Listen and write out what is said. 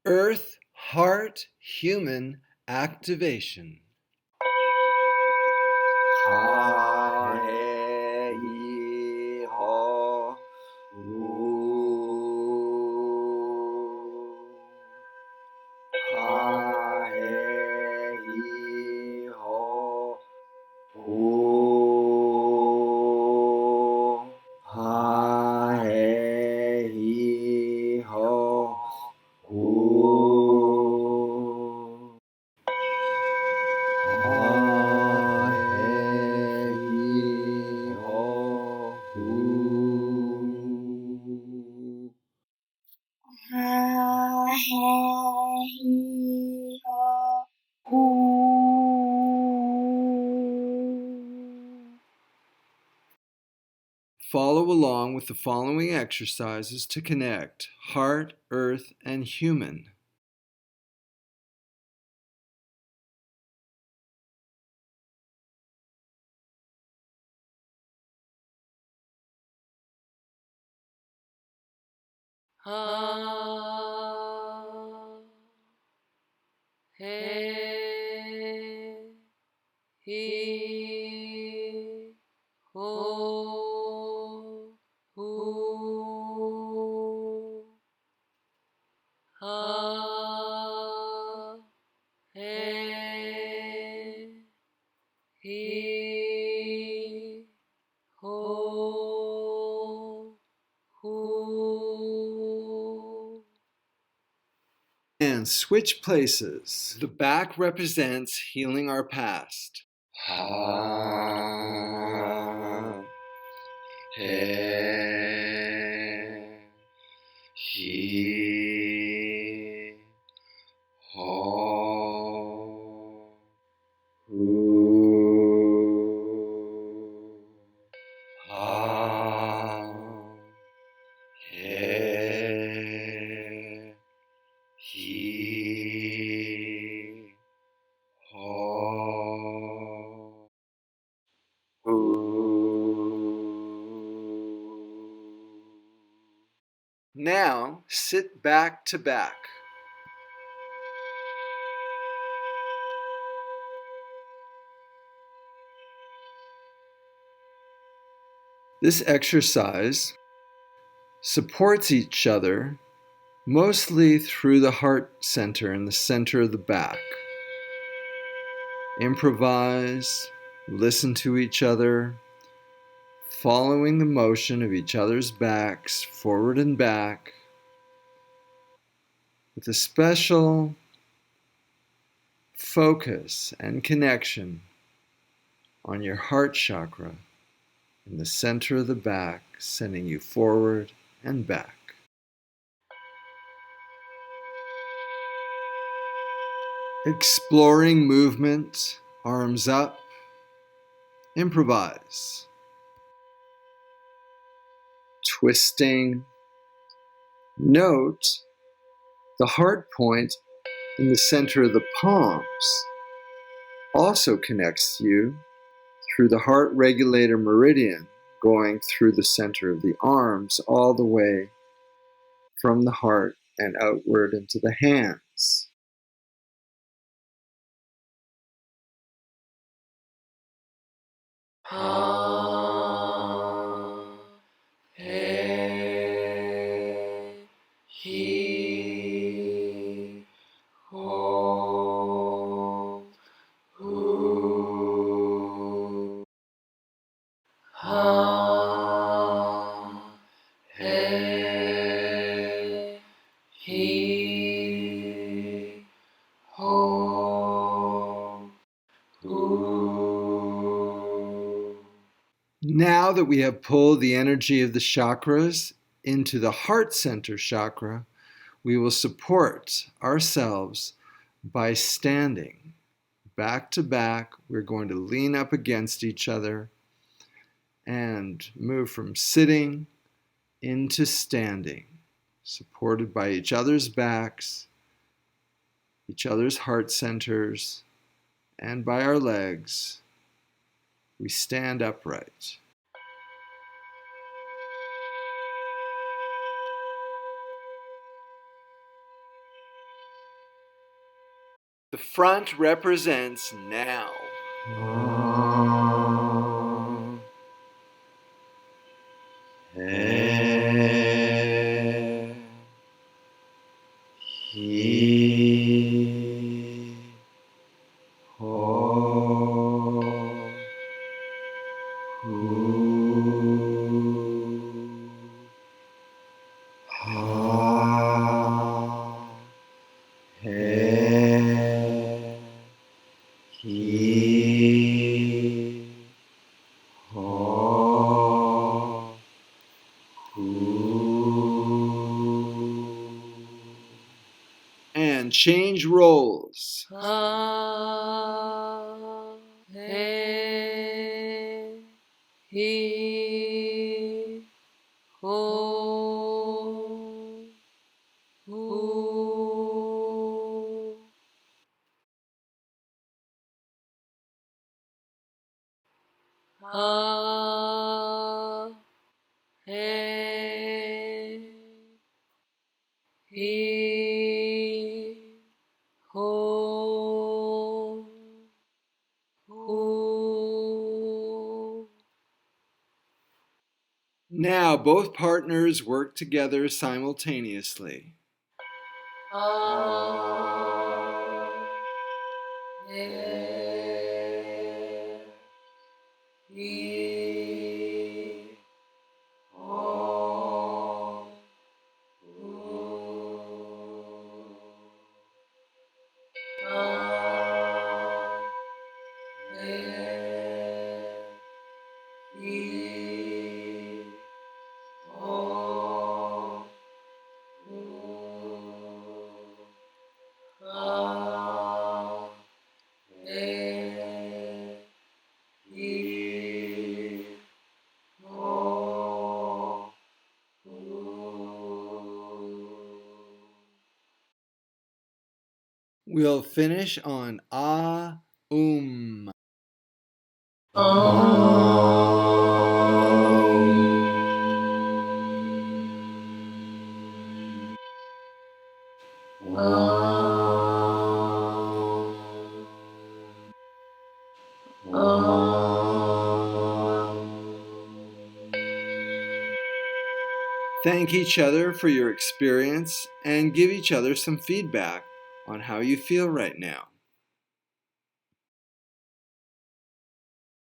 Earth, Heart, Human Activation. Ha he hi ho hu. Ha he hi ho hu. Ha he hi ho hu. Ha he hi ho hu. Ha he hi ho hu. Follow along with the following exercises to connect heart, earth, and human. Ha he hi ho hu. Ha he hi ho hu. And switch places. The back represents healing our past. Ha he hi ho hu. Ha he hi ho hu. Now, sit back to back. This exercise supports each other mostly through the heart center in the center of the back. Improvise, listen to each other, following the motion of each other's backs, forward and back, with a special focus and connection on your heart chakra in the center of the back, sending you forward and back. Exploring movement, arms up, improvise. Twisting. Note the heart point in the center of the palms also connects you through the heart regulator meridian, going through the center of the arms all the way from the heart and outward into the hands. Ha he hi ho hu. Ha he hi ho hu. Now that we have pulled the energy of the chakras into the heart center chakra, we will support ourselves by standing back to back. We're going to lean up against each other and move from sitting into standing, supported by each other's backs, each other's heart centers, and by our legs. We stand upright. The front represents now. And change roles. Ha. He. He. Ho. Hu. Ha. He. He. Ho. Hu. Now both partners work together simultaneously. We'll finish on Ah-Um. Thank each other for your experience and give each other some feedback on how you feel right now.